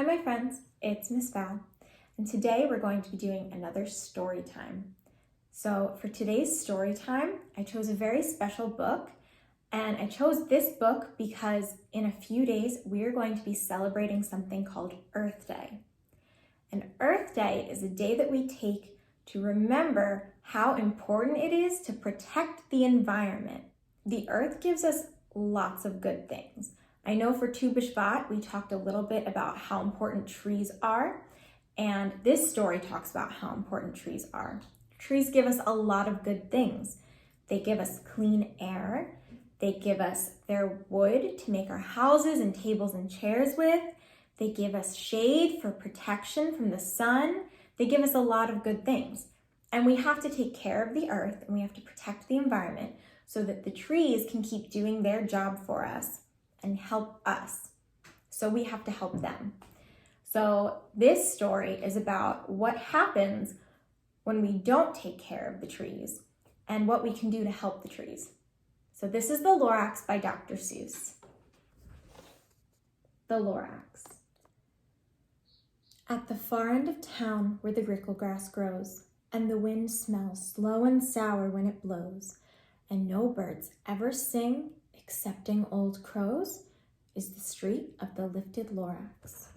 my friends, it's Miss Val, and today we're going to be doing another story time. So for today's story time, I chose a very special book, and I chose this book because in a few days we are going to be celebrating something called Earth Day. And Earth Day is a day that we take to remember how important it is to protect the environment. The earth gives us lots of good things. I know for Tu B'Shvat, we talked a little bit about how important trees are, and this story talks about how important trees are. Trees give us a lot of good things. They give us clean air. They give us their wood to make our houses and tables and chairs with. They give us shade for protection from the sun. They give us a lot of good things. And we have to take care of the earth, and we have to protect the environment so that the trees can keep doing their job for us and help us. So we have to help them. So this story is about what happens when we don't take care of the trees and what we can do to help the trees. So this is the Lorax by Dr. Seuss. The Lorax. At the far end of town where the gricklegrass grows, and the wind smells slow and sour when it blows, and no birds ever sing excepting old crows, is the street of the lifted Lorax.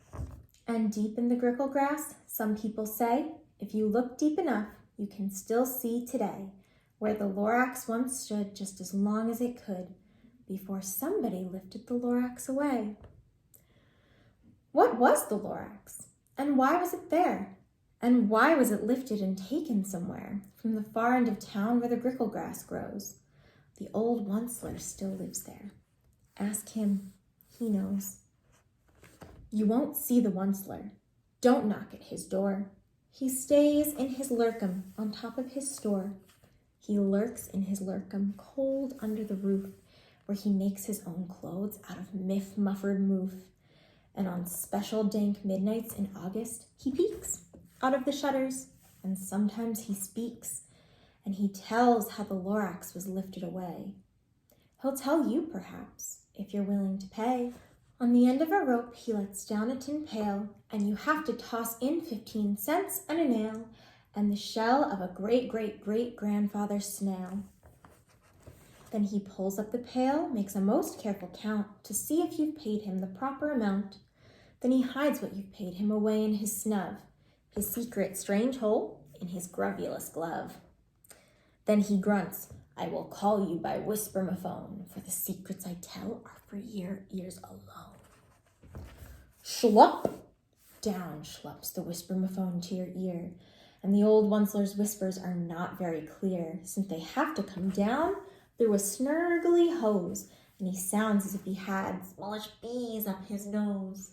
And deep in the gricklegrass, some people say, if you look deep enough, you can still see today where the Lorax once stood just as long as it could before somebody lifted the Lorax away. What was the Lorax? And why was it there? And why was it lifted and taken somewhere from the far end of town where the gricklegrass grows? The old Onceler still lives there. Ask him, he knows. You won't see the Onceler. Don't knock at his door. He stays in his lurkum on top of his store. He lurks in his lurkum cold under the roof where he makes his own clothes out of muffered moof. And on special dank midnights in August, he peeks out of the shutters, and sometimes he speaks, and he tells how the Lorax was lifted away. He'll tell you, perhaps, if you're willing to pay. On the end of a rope, he lets down a tin pail, and you have to toss in 15 cents and a nail, and the shell of a great-great-great-grandfather snail. Then he pulls up the pail, makes a most careful count to see if you've paid him the proper amount. Then he hides what you've paid him away in his snub, his secret strange hole in his grubulous glove. Then he grunts, I will call you by whisper-ma-phone, for the secrets I tell are for your ears alone. Schlup! Down schlups the whisper-ma-phone to your ear, and the old Onceler's whispers are not very clear, since they have to come down through a snurgly hose, and he sounds as if he had smallish bees up his nose.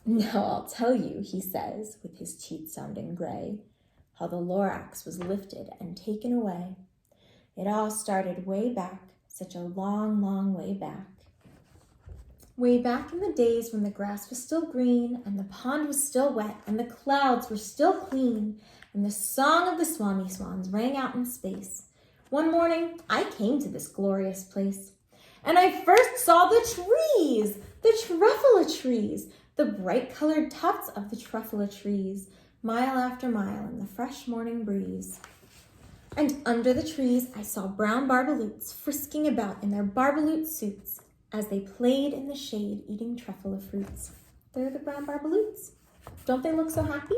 Now I'll tell you, he says, with his teeth sounding gray, how the Lorax was lifted and taken away. It all started way back, such a long, long way back. Way back in the days when the grass was still green, and the pond was still wet, and the clouds were still clean, and the song of the Swami Swans rang out in space. One morning, I came to this glorious place, and I first saw the trees, the Truffula trees, the bright-colored tufts of the Truffula trees, mile after mile in the fresh morning breeze. And under the trees, I saw brown barbaloots frisking about in their barbaloot suits as they played in the shade eating Truffula fruits. They're the brown barbaloots. Don't they look so happy?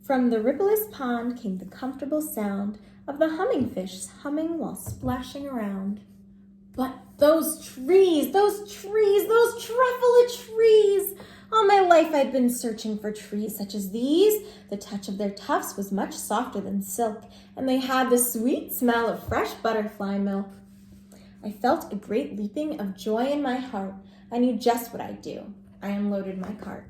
From the rippleless pond came the comfortable sound of the humming fish humming while splashing around. But those trees, those Truffula trees! All my life I'd been searching for trees such as these. The touch of their tufts was much softer than silk, and they had the sweet smell of fresh butterfly milk. I felt a great leaping of joy in my heart. I knew just what I'd do. I unloaded my cart.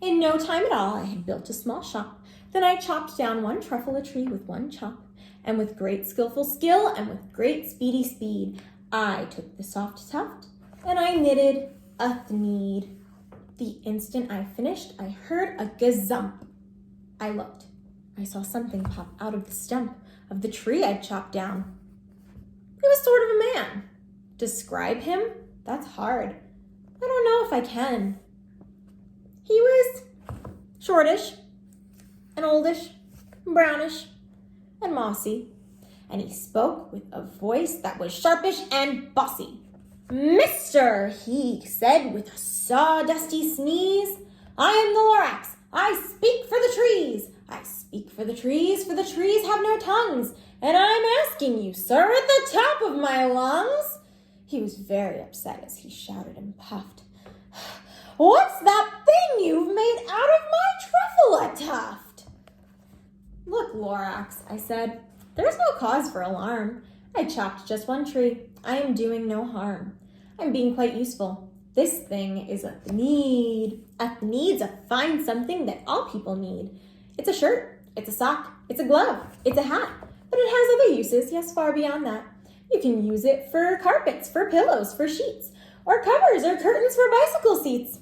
In no time at all, I had built a small shop. Then I chopped down one Truffula tree with one chop, and with great skillful skill and with great speedy speed, I took the soft tuft and I knitted a thneed. The instant I finished, I heard a gazump. I looked. I saw something pop out of the stump of the tree I'd chopped down. It was sort of a man. Describe him? That's hard. I don't know if I can. He was shortish and oldish, brownish and mossy, and he spoke with a voice that was sharpish and bossy. "Mister," he said with a sawdusty sneeze, "I am the Lorax. I speak for the trees. I speak for the trees have no tongues, and I'm asking you, sir, at the top of my lungs." He was very upset as he shouted and puffed. "What's that thing you've made out of my Truffula tuft?" "Look, Lorax," I said, "there's no cause for alarm. I chopped just one tree. I am doing no harm. I'm being quite useful. This thing is a need. A need's a fine something that all people need. It's a shirt, it's a sock, it's a glove, it's a hat, but it has other uses, yes, far beyond that. You can use it for carpets, for pillows, for sheets, or covers or curtains for bicycle seats."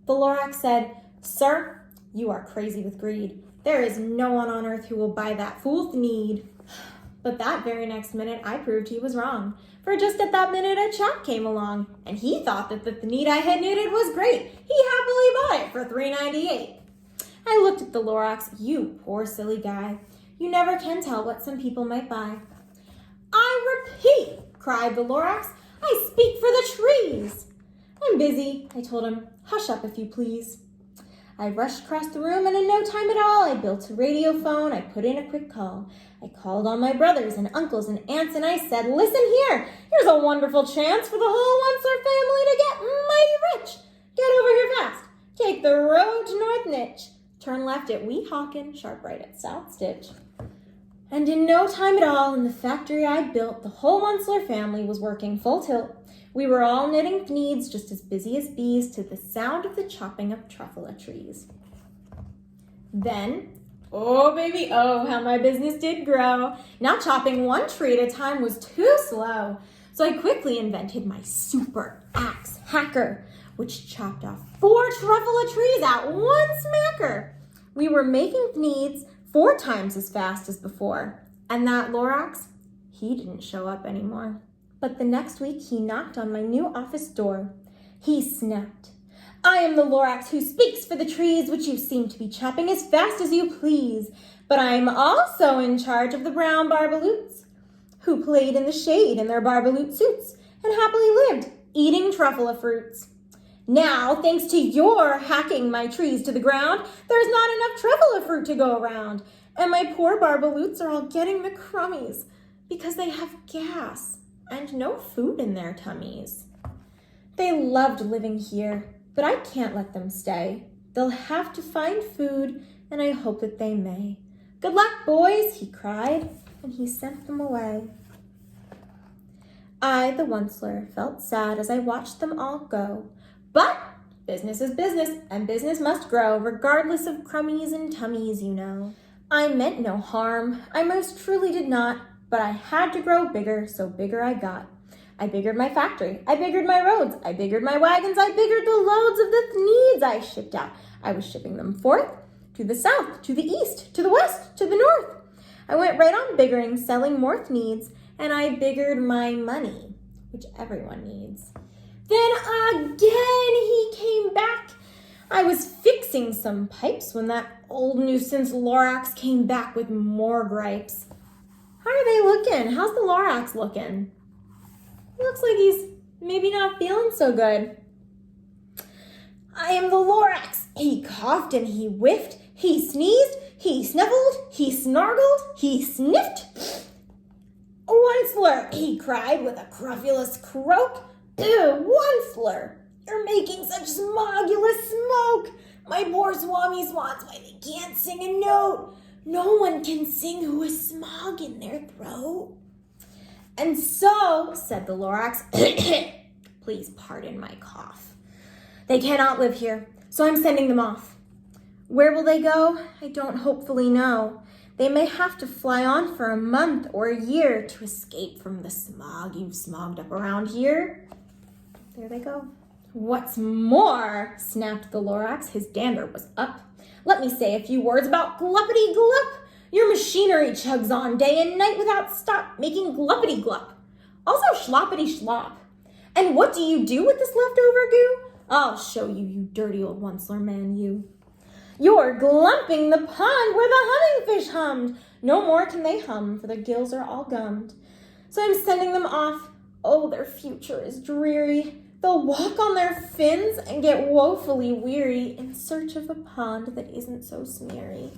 The Lorax said, "Sir, you are crazy with greed. There is no one on earth who will buy that fool's need." But that very next minute, I proved he was wrong. For just at that minute, a chap came along, and he thought that the need I had knitted was great. He happily bought it for $3.98. I looked at the Lorax. "You poor silly guy. You never can tell what some people might buy." "I repeat," cried the Lorax, "I speak for the trees." "I'm busy," I told him. "Hush up, if you please." I rushed across the room, and in no time at all, I built a radio phone. I put in a quick call. I called on my brothers and uncles and aunts, and I said, "Listen here. Here's a wonderful chance for the whole Onceler family to get mighty rich. Get over here fast. Take the road to North Nitch. Turn left at Weehawken, sharp right at South Stitch." And in no time at all, in the factory I built, the whole Onceler family was working full tilt. We were all knitting needs just as busy as bees to the sound of the chopping of Truffula trees. Then, oh baby, oh, how my business did grow. Now chopping one tree at a time was too slow. So I quickly invented my super axe hacker, which chopped off 4 Truffula trees at one smacker. We were making needs 4 times as fast as before. And that Lorax, he didn't show up anymore. But the next week, he knocked on my new office door. He snapped, "I am the Lorax who speaks for the trees, which you seem to be chopping as fast as you please. But I am also in charge of the brown barbaloots, who played in the shade in their barbaloot suits and happily lived eating Truffula fruits. Now, thanks to your hacking my trees to the ground, there's not enough Truffula fruit to go around. And my poor barbaloots are all getting the crummies because they have gas and no food in their tummies. They loved living here, but I can't let them stay. They'll have to find food, and I hope that they may. Good luck, boys," he cried, and he sent them away. I, the Onceler, felt sad as I watched them all go. But business is business, and business must grow, regardless of crummies and tummies, you know. I meant no harm. I most truly did not. But I had to grow bigger, so bigger I got. I biggered my factory. I biggered my roads. I biggered my wagons. I biggered the loads of the needs I shipped out. I was shipping them forth, to the south, to the east, to the west, to the north. I went right on biggering, selling more needs, and I biggered my money, which everyone needs. Then again he came back. I was fixing some pipes when that old nuisance Lorax came back with more gripes. "How are they looking? How's the Lorax looking?" "Looks like he's maybe not feeling so good." "I am the Lorax." He coughed and he whiffed. He sneezed, he snuffled, he snargled, he sniffed. "Onceler," he cried with a crofulous croak. "Ew, Onceler, you're making such smogulous smoke. My poor swami swans, why they can't sing a note. No one can sing who has smog in their throat." "And so," said the Lorax, please pardon my cough, "they cannot live here, so I'm sending them off. Where will they go? I don't hopefully know. They may have to fly on for a month or a year to escape from the smog you've smogged up around here. There they go." "What's more," snapped the Lorax, his dander was up, "let me say a few words about gluppity glup. Your machinery chugs on day and night without stop, making gluppity glup. Also schloppity schlop. And what do you do with this leftover goo? I'll show you, you dirty old Onceler man, you. You're glumping the pond where the hummingfish hummed. No more can they hum, for their gills are all gummed. So I'm sending them off. Oh, their future is dreary. They'll walk on their fins and get woefully weary in search of a pond that isn't so smeary.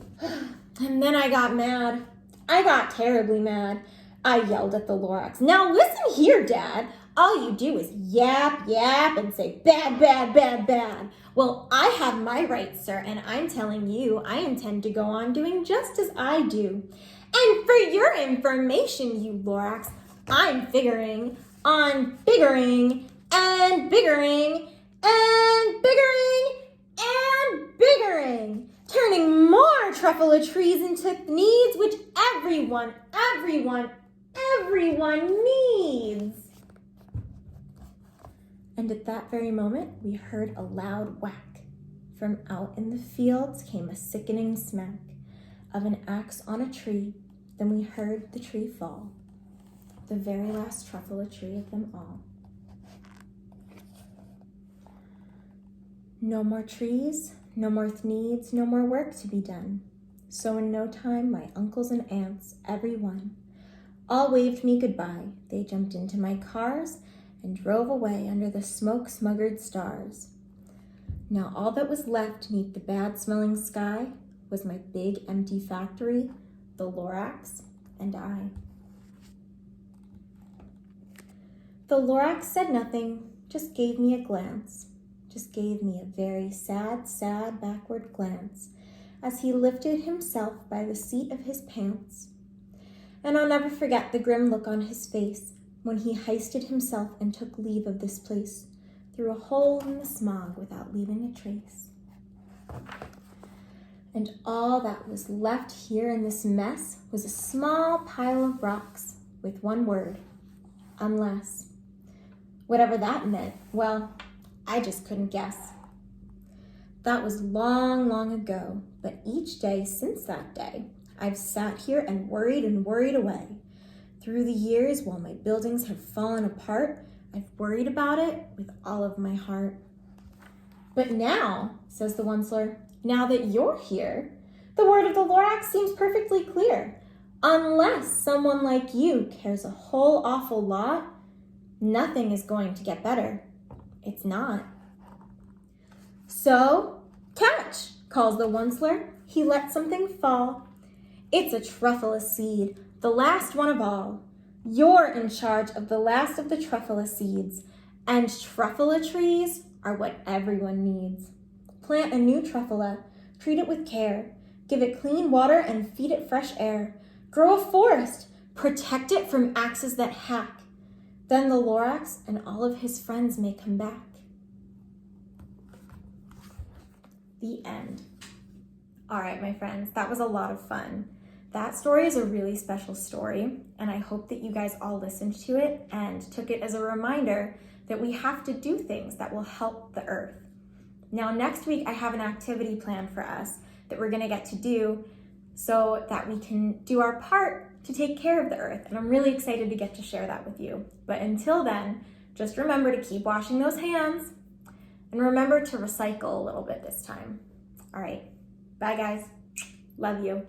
And then I got mad. I got terribly mad. I yelled at the Lorax. Now listen here, Dad. All you do is yap, yap, and say bad, bad, bad, bad. Well, I have my rights, sir, and I'm telling you, I intend to go on doing just as I do. And for your information, you Lorax, I'm figuring on biggering and biggering and biggering and biggering, turning more Truffula trees into needs which everyone needs. And at that very moment, we heard a loud whack. From out in the fields came a sickening smack of an axe on a tree. Then we heard the tree fall, the very last Truffula tree of them all. No more trees, no more needs, no more work to be done. So in no time, my uncles and aunts, every one, all waved me goodbye. They jumped into my cars and drove away under the smoke-smuggered stars. Now all that was left 'neath the bad-smelling sky was my big empty factory, the Lorax, and I. The Lorax said nothing, just gave me a glance, just gave me a very sad, sad backward glance as he lifted himself by the seat of his pants. And I'll never forget the grim look on his face when he hoisted himself and took leave of this place through a hole in the smog without leaving a trace. And all that was left here in this mess was a small pile of rocks with one word, unless. Whatever that meant, well, I just couldn't guess. That was long, long ago, but each day since that day, I've sat here and worried away. Through the years, while my buildings have fallen apart, I've worried about it with all of my heart. But now, says the Onceler, now that you're here, the word of the Lorax seems perfectly clear. Unless someone like you cares a whole awful lot, nothing is going to get better. It's not. So, catch, calls the Onceler. He lets something fall. It's a Truffula seed, the last one of all. You're in charge of the last of the Truffula seeds, and Truffula trees are what everyone needs. Plant a new Truffula, treat it with care, give it clean water and feed it fresh air. Grow a forest, protect it from axes that hack. Then the Lorax and all of his friends may come back. The end. All right, my friends, that was a lot of fun. That story is a really special story, and I hope that you guys all listened to it and took it as a reminder that we have to do things that will help the earth. Now, next week, I have an activity planned for us that we're gonna get to do so that we can do our part to take care of the earth, and I'm really excited to get to share that with you. But until then, just remember to keep washing those hands, and remember to recycle a little bit this time. All right, bye guys, love you.